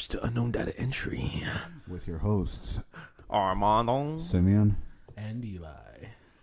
Access to unknown data entry. With your hosts, Armando. Simeon. And Eli.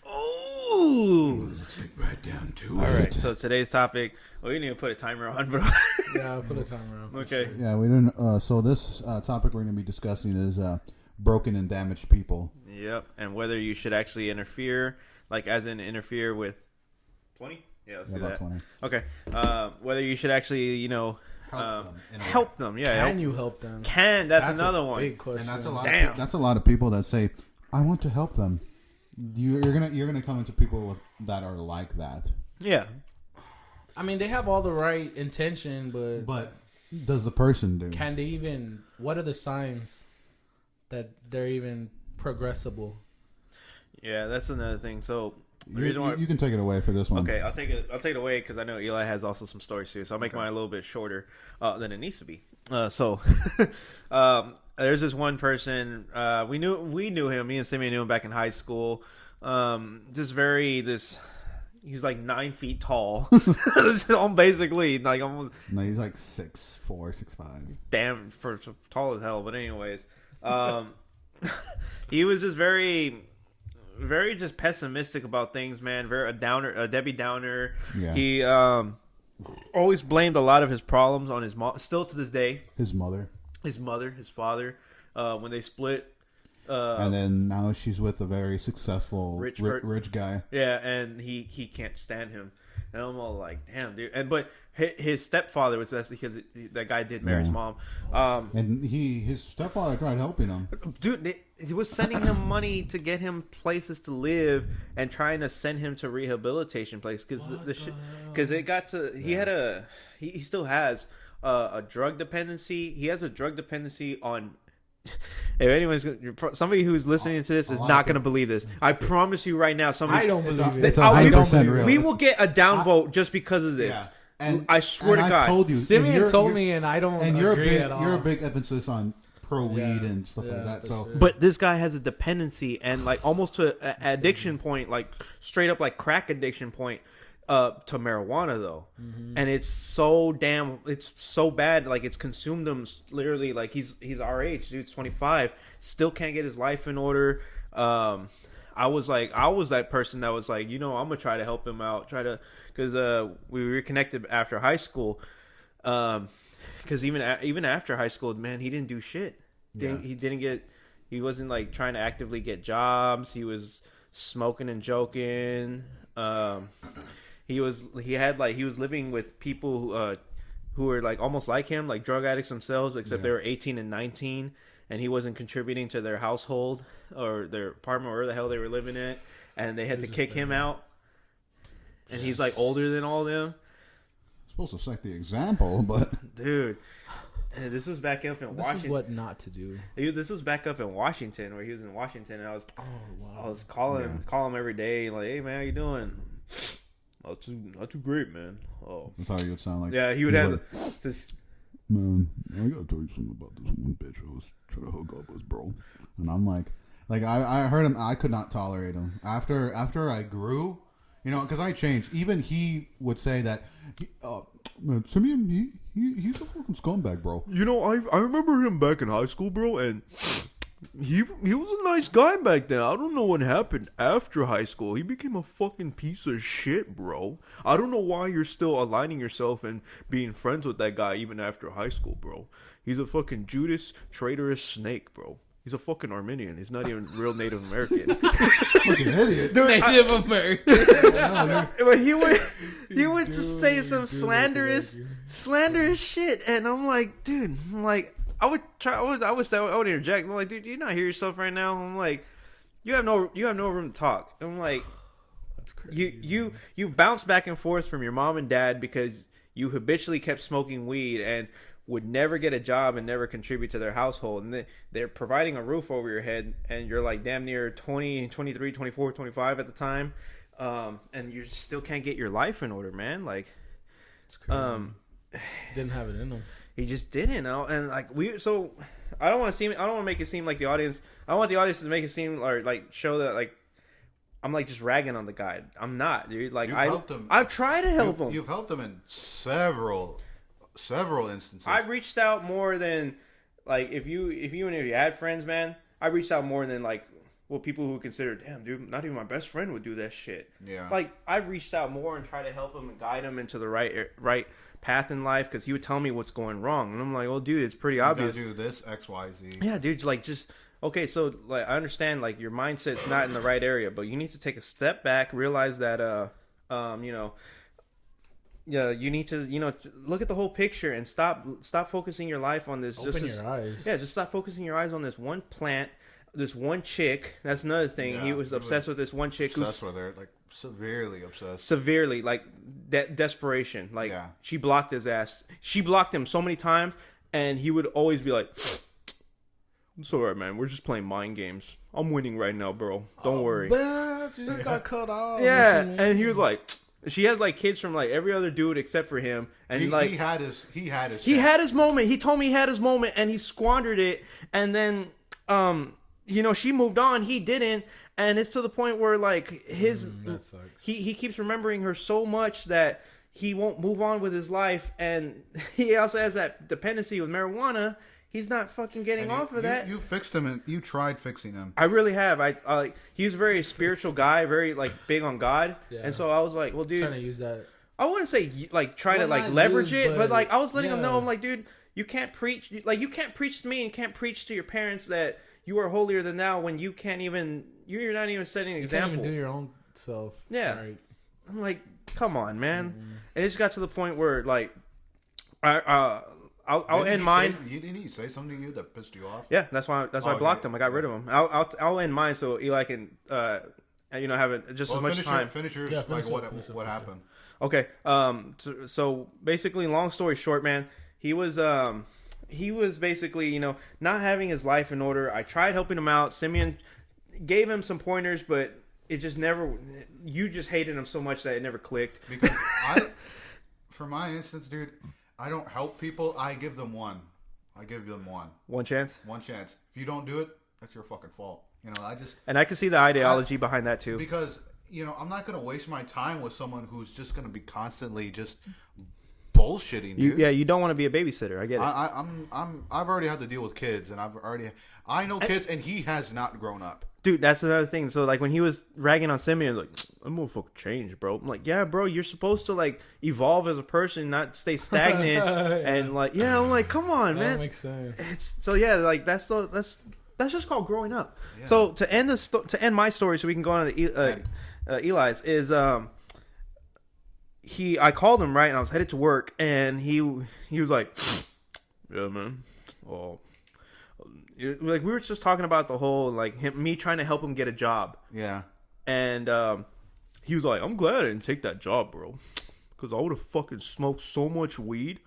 Oh, Let's get right down to all it. right. So today's topic. Well, we didn't even put a timer on, bro. Yeah, I'll put a timer on. Okay. Sure. Yeah, we didn't. So this topic we're going to be discussing is broken and damaged people. Yep. And whether you should actually interfere, like as in interfere with 20? Yeah, let's do about that. 20. Okay. Whether you should actually, help them. Yeah. Can you help them? That's another one. Big question. And that's a lot. Damn. That's a lot of people that say, "I want to help them." You're gonna come into people that are like that. Yeah. I mean, they have all the right intention, But does the person do? can they even? What are the signs that they're even progressible? Yeah, that's another thing. So You can take it away for this one. Okay, I'll take it away because I know Eli has also some stories too. So I'll make mine a little bit shorter than it needs to be. There's this one person we knew him. Me and Simeon knew him back in high school. He's like 9 feet tall. Basically, like almost. No, he's like 6'4", 6'5". Damn, for tall as hell. But anyways, he was just very just pessimistic about things, man. Very a Debbie Downer. Yeah. He always blamed a lot of his problems on his mom. Still to this day, His mother. his mother, his father. When they split, And then now she's with a very successful Rich guy. yeah, and he can't stand him. And I'm all like, damn, dude. But his stepfather was because that guy did marry his mom. And his stepfather tried helping him. Dude, he was sending him money to get him places to live and trying to send him to rehabilitation place because it got to he still has a drug dependency. He has a drug dependency on. If somebody who's listening to this is not going to believe this. I promise you right now, somebody. I don't believe it. It's 100% real. We will get a downvote just because of this. Yeah. And I swear to I've God. told you, Simeon told me, and I don't agree at all. You're a big emphasis on pro weed and stuff like that. So, sure. But this guy has a dependency and like almost to an addiction point, like straight up like crack addiction point to marijuana though. Mm-hmm. And it's so bad. Like it's consumed him literally. Like he's our age, dude's 25, still can't get his life in order. I was that person that was like, I'm gonna try to help him out, because we reconnected after high school. Because even after high school, man, he didn't do shit. He wasn't like trying to actively get jobs. He was smoking and joking. He was living with people who were like almost like him, like drug addicts themselves, except they were 18 and 19, and he wasn't contributing to their household or their apartment or where the hell they were living in, and they had to kick him out. And he's like older than all of them. supposed to set the example, but dude, this was back up in Washington. This is what not to do. This was back up in Washington, where he was in Washington, and I was calling him every day, like, "Hey man, how you doing?" Not too great, man. Oh, that's how he would sound like. Yeah, he would have this. Man, I gotta tell you something about this one bitch I was trying to hook up with, bro. And I'm like I heard him. I could not tolerate him after I grew, because I changed. Even he would say that, man, Simeon, he's a fucking scumbag, bro. I remember him back in high school, bro, and he was a nice guy back then. I don't know what happened after high school. He became a fucking piece of shit, bro. I don't know why you're still aligning yourself and being friends with that guy even after high school, bro. He's a fucking Judas, traitorous snake, bro. He's a fucking Armenian. He's not even real Native American. Fucking idiot. Dude, Native American. But he would just say some slanderous shit, and I'm like, dude, I would interject. I'm like, dude, do you not hear yourself right now? I'm like, you have no room to talk. I'm like, that's crazy. You bounce back and forth from your mom and dad because you habitually kept smoking weed and would never get a job and never contribute to their household, and they're providing a roof over your head, and you're like damn near 20, 23, 24, 25 at the time, and you still can't get your life in order, man. Like, it's crazy. Didn't have it in him. He just didn't, and like I don't want to make it seem like the audience. I don't want the audience to make it seem or like show that like I'm like just ragging on the guy. I'm not, dude. Like I've tried to help him. You've helped him in several instances. I've reached out more than like if you had friends, man, I reached out more than like people who consider, damn, dude, not even my best friend would do that shit. Yeah. Like I've reached out more and tried to help him and guide him into the right path in life because he would tell me what's going wrong, and I'm like, well, dude, it's pretty obvious. You gotta do this X, Y, Z. Yeah, dude, like just. Okay, so like I understand like your mindset's not in the right area, but you need to take a step back, realize that you know, yeah, you need to look at the whole picture and stop focusing your life on this. Open your eyes. Yeah, just stop focusing your eyes on this one plant, this one chick. That's another thing. Yeah, he was obsessed with this one chick Obsessed with her, like severely obsessed. Severely, like desperation. Like Yeah. she blocked his ass. She blocked him so many times, and he would always be like, "It's alright, man. We're just playing mind games. I'm winning right now, bro. Don't worry." But you just got cut off. Yeah, and he was like, she has like kids from like every other dude except for him, and He like had his moment. He told me he had his moment, and he squandered it. And then, she moved on. He didn't, and it's to the point where like that sucks. He keeps remembering her so much that he won't move on with his life, and he also has that dependency with marijuana. He's not fucking getting off of that. You fixed him, and you tried fixing him. I really have. I like. He's a very spiritual guy, very like big on God, Yeah. and so I was like, well, dude, Trying to use that. I wouldn't say like try to Well, like not leverage use, it, but like I was letting him know, yeah. I'm like, dude, you can't preach. Like you can't preach to me and can't preach to your parents that you are holier than thou when you can't even. You're not even setting an You example. can't even do your own self. Yeah. Right. I'm like, come on, man. And it just got to the point where like, I'll end mine. Didn't he say something to you that pissed you off? Yeah, that's why I blocked him. I got rid of him. I'll end mine so Eli can have it just as much time. Finish yours. Yeah, Like finish up, what happened? Okay. So basically, long story short, man, he was basically not having his life in order. I tried helping him out. Simeon gave him some pointers, but it just never. You just hated him so much that it never clicked. Because for my instance, dude, I don't help people. I give them one. I give them one. One chance. One chance. If you don't do it, that's your fucking fault. And I can see the ideology behind that too. Because I'm not gonna waste my time with someone who's just gonna be constantly just bullshitting, dude. You don't want to be a babysitter. I get it. I've already had to deal with kids, and I know kids, and he has not grown up. Dude, that's another thing. So, like, when he was ragging on Simeon, like, I'm gonna fucking change, bro. I'm like, yeah, bro, you're supposed to, like, evolve as a person, not stay stagnant. Yeah. And, like, yeah, I'm like, come on, man. That makes sense. Like, that's just called growing up. Yeah. So, to end my story so we can go on to Eli's, is, I called him, right, and I was headed to work, and he was like, yeah, man, well, like we were just talking about the whole like me trying to help him get a job. Yeah. And he was like, I'm glad I didn't take that job, bro, because I would have fucking smoked so much weed.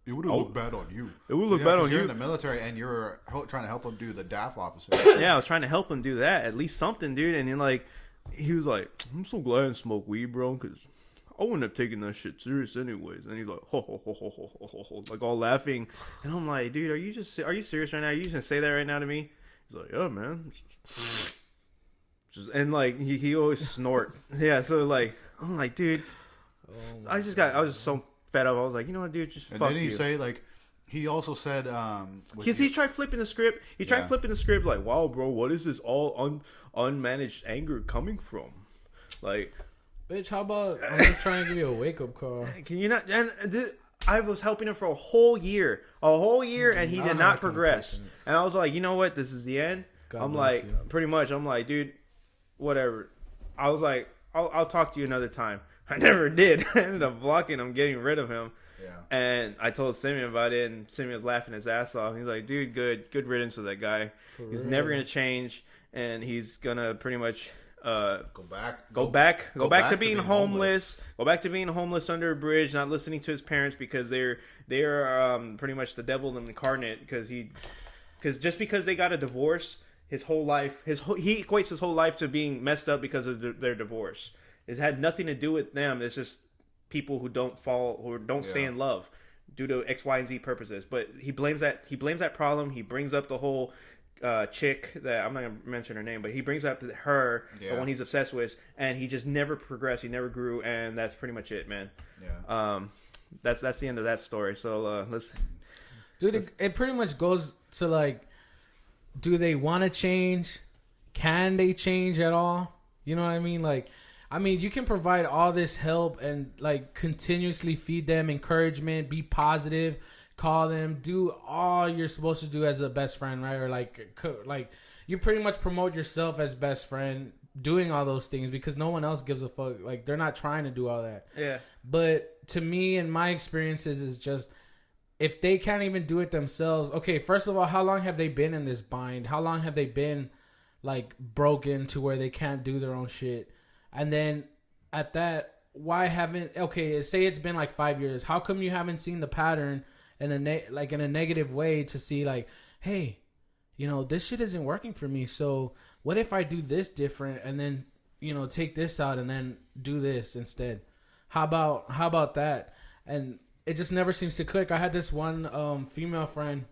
It would have looked bad on you. It would look bad on you. You're in the military and you're trying to help him do the DAF officer. Yeah, I was trying to help him do that, at least something, dude. And then like he was like, I'm so glad I didn't smoke weed, bro, because I wouldn't have taken that shit serious anyways. And he's like, ho, ho, ho, ho, ho, ho, ho, ho, like all laughing. And I'm like, dude, are you serious right now? Are you just gonna say that right now to me? He's like, yeah, man. And like he always snorts. Yeah, so like I'm like, dude, I was just so fed up. I was like, you know what, dude, just and fuck you. And then he say like, he also said, because he tried flipping the script. He tried flipping the script like, wow, bro, what is this all unmanaged anger coming from? Like. Bitch, how about I'm just trying to give you a wake up call? Can you not? And I was helping him for a whole year, and he did not progress. And I was like, you know what? This is the end. I'm like, pretty much. I'm like, dude, whatever. I was like, I'll talk to you another time. I never did. I ended up blocking him, getting rid of him. Yeah. And I told Simeon about it, and Simeon was laughing his ass off. He's like, dude, good riddance with that guy. He's never gonna change, and he's gonna pretty much. Go back to being homeless. Go back to being homeless under a bridge, not listening to his parents because they're pretty much the devil incarnate. Because just because they got a divorce, his whole life, he equates his whole life to being messed up because of their divorce. It had nothing to do with them. It's just people who don't stay in love due to X, Y, and Z purposes. But he blames that problem. He brings up the whole. Chick that I'm not gonna mention her name, but he brings up her the one he's obsessed with, and he just never progressed. He never grew, and that's pretty much it, man. Yeah. That's the end of that story. So let's Dude, it pretty much goes to like, do they want to change? Can they change at all? You know what I mean? Like, I mean, you can provide all this help and like continuously feed them encouragement, be positive, call them, do all you're supposed to do as a best friend, right? Or like you pretty much promote yourself as best friend, doing all those things because no one else gives a fuck. Like, they're not trying to do all that. Yeah. But to me and my experiences is just, if they can't even do it themselves, okay, first of all, how long have they been in this bind? How long have they been like broken to where they can't do their own shit? And then at that, why haven't, okay, say it's been like 5 years. How come you haven't seen the pattern in a negative way to see like, hey, you know, this shit isn't working for me. So what if I do this different and then, you know, take this out and then do this instead? How about that? And it just never seems to click. I had this one female friend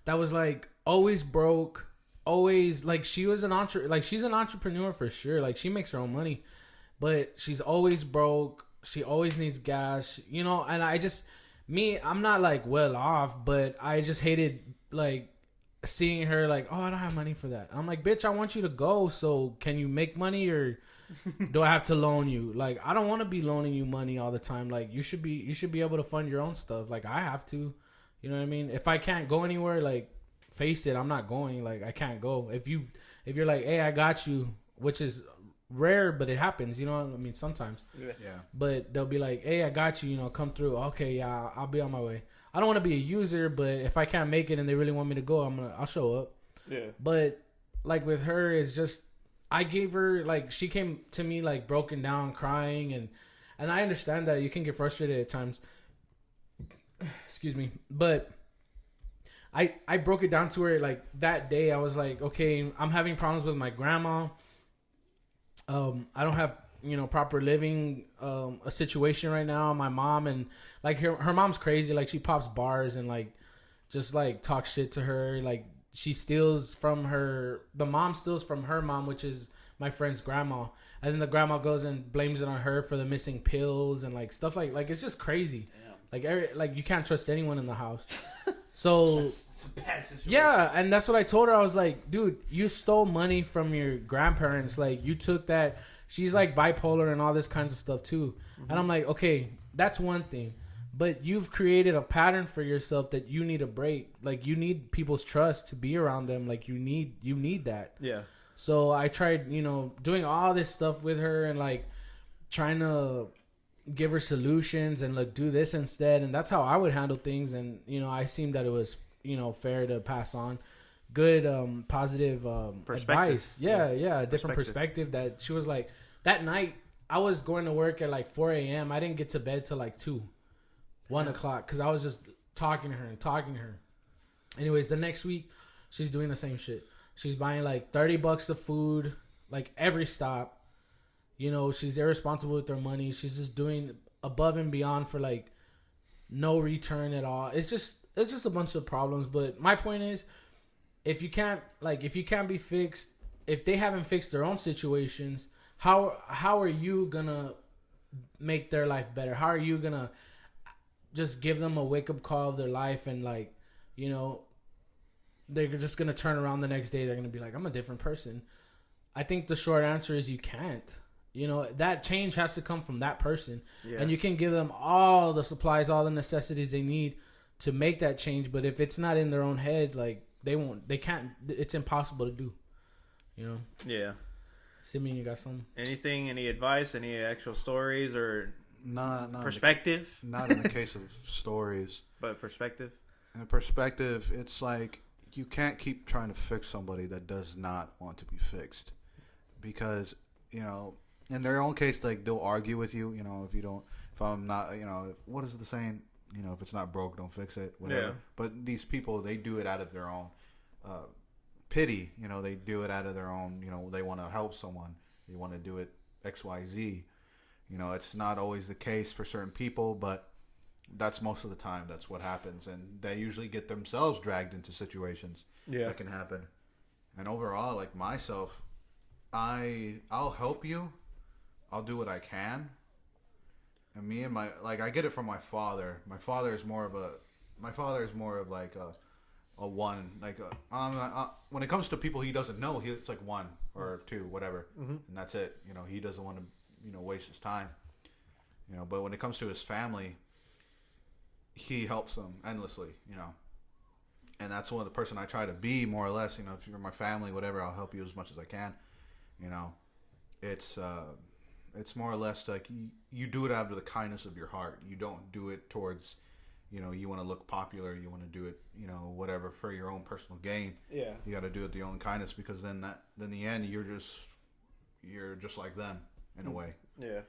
that was like always broke, always like she's an entrepreneur for sure. Like, she makes her own money, but she's always broke. She always needs gas, you know. And I'm not like well off, but I just hated like seeing her like, oh, I don't have money for that. I'm like, bitch, I want you to go. So can you make money, or do I have to loan you? Like, I don't want to be loaning you money all the time. Like, you should be able to fund your own stuff. Like, I have to, you know what I mean? If I can't go anywhere, like, face it, I'm not going. Like, I can't go. If you're like, hey, I got you, which is rare, but it happens, you know what I mean? Sometimes. Yeah. But they'll be like, hey, I got you, you know, come through. Okay, yeah, I'll be on my way. I don't want to be a user, but if I can't make it and they really want me to go, I'll show up. Yeah. But like with her, it's just, I gave her, like, she came to me like broken down, crying, and I understand that you can get frustrated at times. Excuse me. But I broke it down to her like that day. I was like, okay, I'm having problems with my grandma. I don't have, you know, proper living a situation right now. My mom, and like her mom's crazy. Like, she pops bars and like just like talks shit to her. Like, she steals from the mom steals from her mom, which is my friend's grandma, and then the grandma goes and blames it on her for the missing pills and like stuff like it's just crazy. Damn. Like you can't trust anyone in the house. So it's a bad situation. Yeah, and that's what I told her. I was like, dude, you stole money from your grandparents. Like, you took that. She's like bipolar and all this kinds of stuff too. Mm-hmm. And I'm like, okay, that's one thing. But you've created a pattern for yourself that you need to break. Like, you need people's trust to be around them. Like, you need that. Yeah. So I tried, you know, doing all this stuff with her and like trying to give her solutions and like do this instead. And that's how I would handle things. And, you know, I seemed that it was, you know, fair to pass on good, positive advice. Yeah. A different perspective that she was like, that night I was going to work at like 4 a.m. I didn't get to bed till like 1 o'clock because I was just talking to her. Anyways, the next week she's doing the same shit. She's buying like $30 of food, like every stop. You know, she's irresponsible with her money. She's just doing above and beyond for like no return at all. It's just a bunch of problems. But my point is, if you can't be fixed, if they haven't fixed their own situations, how are you gonna make their life better? How are you gonna just give them a wake up call of their life and like, you know, they're just gonna turn around the next day, they're gonna be like, I'm a different person? I think the short answer is you can't. You know, that change has to come from that person. Yeah. And you can give them all the supplies, all the necessities they need to make that change, but if it's not in their own head, like, they can't, it's impossible to do. You know? Yeah. Simeon, you got something? Any advice, any actual stories, or not perspective? Not in the case of stories. But perspective? In a perspective, it's like, you can't keep trying to fix somebody that does not want to be fixed. Because, you know, in their own case, like, they'll argue with you, you know, if I'm not, you know, what is the saying? You know, if it's not broke, don't fix it, whatever. Yeah. But these people, they do it out of their own pity, you know, they do it out of their own, you know, they want to help someone. They want to do it XYZ. You know, it's not always the case for certain people, but that's most of the time. That's what happens. And they usually get themselves dragged into situations that can happen. And overall, like myself, I'll help you. I'll do what I can. And me and I get it from my father. My father is more of a my father is more of like a one. Like when it comes to people he doesn't know, it's like 1 or 2, whatever, and that's it. You know, he doesn't want to waste his time. You know, but when it comes to his family, he helps them endlessly. You know, and that's one of the person I try to be more or less. You know, if you're my family, whatever, I'll help you as much as I can. You know, it's more or less like you do it out of the kindness of your heart. You don't do it towards, you want to look popular. You want to do it, whatever for your own personal gain. Yeah. You got to do it the own kindness, because then in the end you're just like them in a way. Yeah.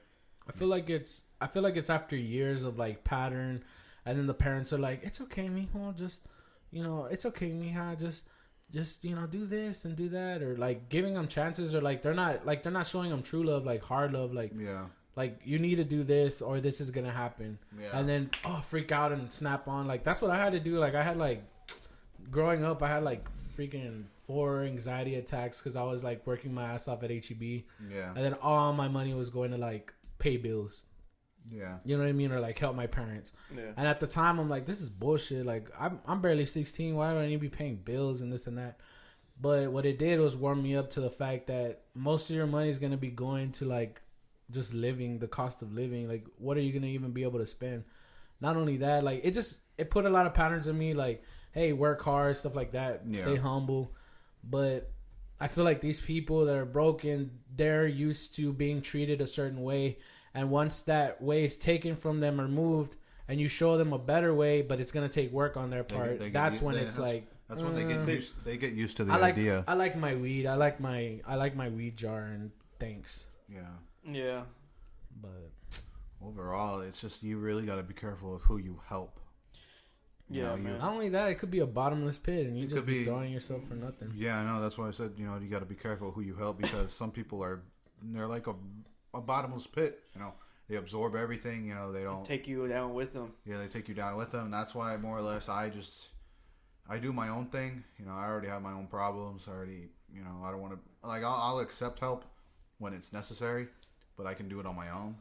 I feel like it's after years of like pattern, and then the parents are like, "It's okay, mijo, just it's okay, mija, just do this and do that," or like giving them chances, or like they're not showing them true love, like hard love, like like you need to do this or this is gonna happen, and then freak out and snap on. Like that's what I had to do. Like I had growing up, I had like freaking 4 anxiety attacks because I was like working my ass off at HEB, and then all my money was going to like pay bills. Yeah, you know what I mean, or like help my parents. Yeah. And at the time, I'm like, this is bullshit. Like, I'm barely 16. Why do I need to be paying bills and this and that? But what it did was warm me up to the fact that most of your money is gonna be going to like just living, the cost of living. Like, what are you gonna even be able to spend? Not only that, like it put a lot of patterns in me. Like, hey, work hard, stuff like that. Yeah. Stay humble. But I feel like these people that are broken, they're used to being treated a certain way. And once that way is taken from them or moved, and you show them a better way, but it's gonna take work on their part, that's when it's like that's when they get used to the idea. I like my weed. I like my weed jar, and thanks. Yeah. But overall, it's just you really got to be careful of who you help. Man. Not only that, it could be a bottomless pit, and you just be throwing yourself for nothing. Yeah, I know. That's why I said you got to be careful who you help, because some people they're like a bottomless pit. They absorb everything. They don't take you down with them. Yeah, they take you down with them. And that's why more or less I do my own thing. I already have my own problems. I don't want to I'll accept help when it's necessary, but I can do it on my own.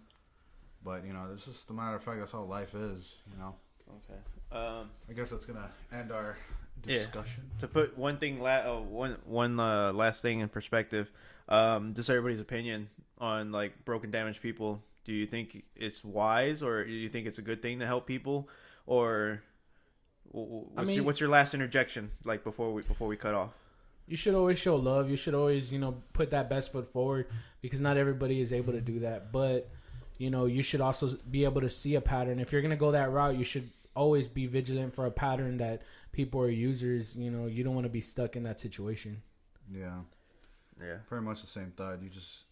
But this is the matter of fact. That's how life is. Okay. I guess that's gonna end our discussion. Yeah. To put one thing, one last thing in perspective, just everybody's opinion on like broken, damaged people. Do you think it's wise, or do you think it's a good thing to help people, or what's your last interjection like before we cut off? You should always show love. You should always put that best foot forward, because not everybody is able to do that. But you should also be able to see a pattern. If you're gonna go that route, you should always be vigilant for a pattern that people are users. You don't want to be stuck in that situation. Yeah. Pretty much the same thought.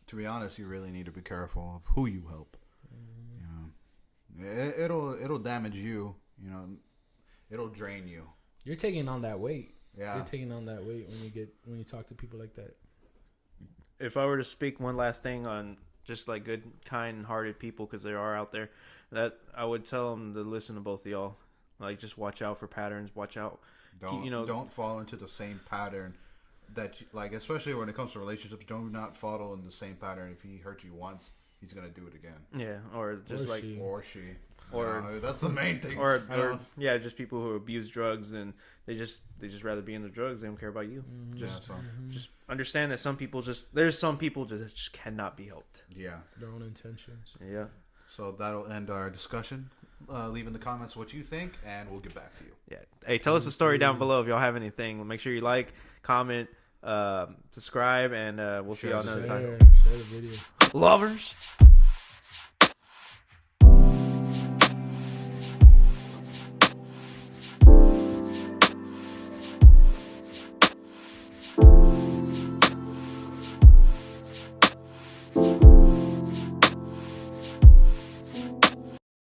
To be honest, you really need to be careful of who you help. It'll damage you. It'll drain you. You're taking on that weight. Yeah. You're taking on that weight when you talk to people like that. If I were to speak one last thing on just like good, kind-hearted people, because they are out there, that I would tell them to listen to both of y'all. Like, just watch out for patterns. Watch out. Don't fall into the same pattern that especially when it comes to relationships. Do not follow in the same pattern. If he hurt you once, he's gonna do it again. Yeah, or just or she, that's the main thing. Or just people who abuse drugs, and they just rather be in the drugs. They don't care about you. Mm-hmm. Just understand that there's some people just cannot be helped. Yeah, their own intentions. Yeah. So that'll end our discussion. Leave in the comments what you think, and we'll get back to you. Yeah. Hey, tell us a story down below if y'all have anything. Make sure you like, comment, subscribe, and we'll see y'all another time. Share the video. Lovers.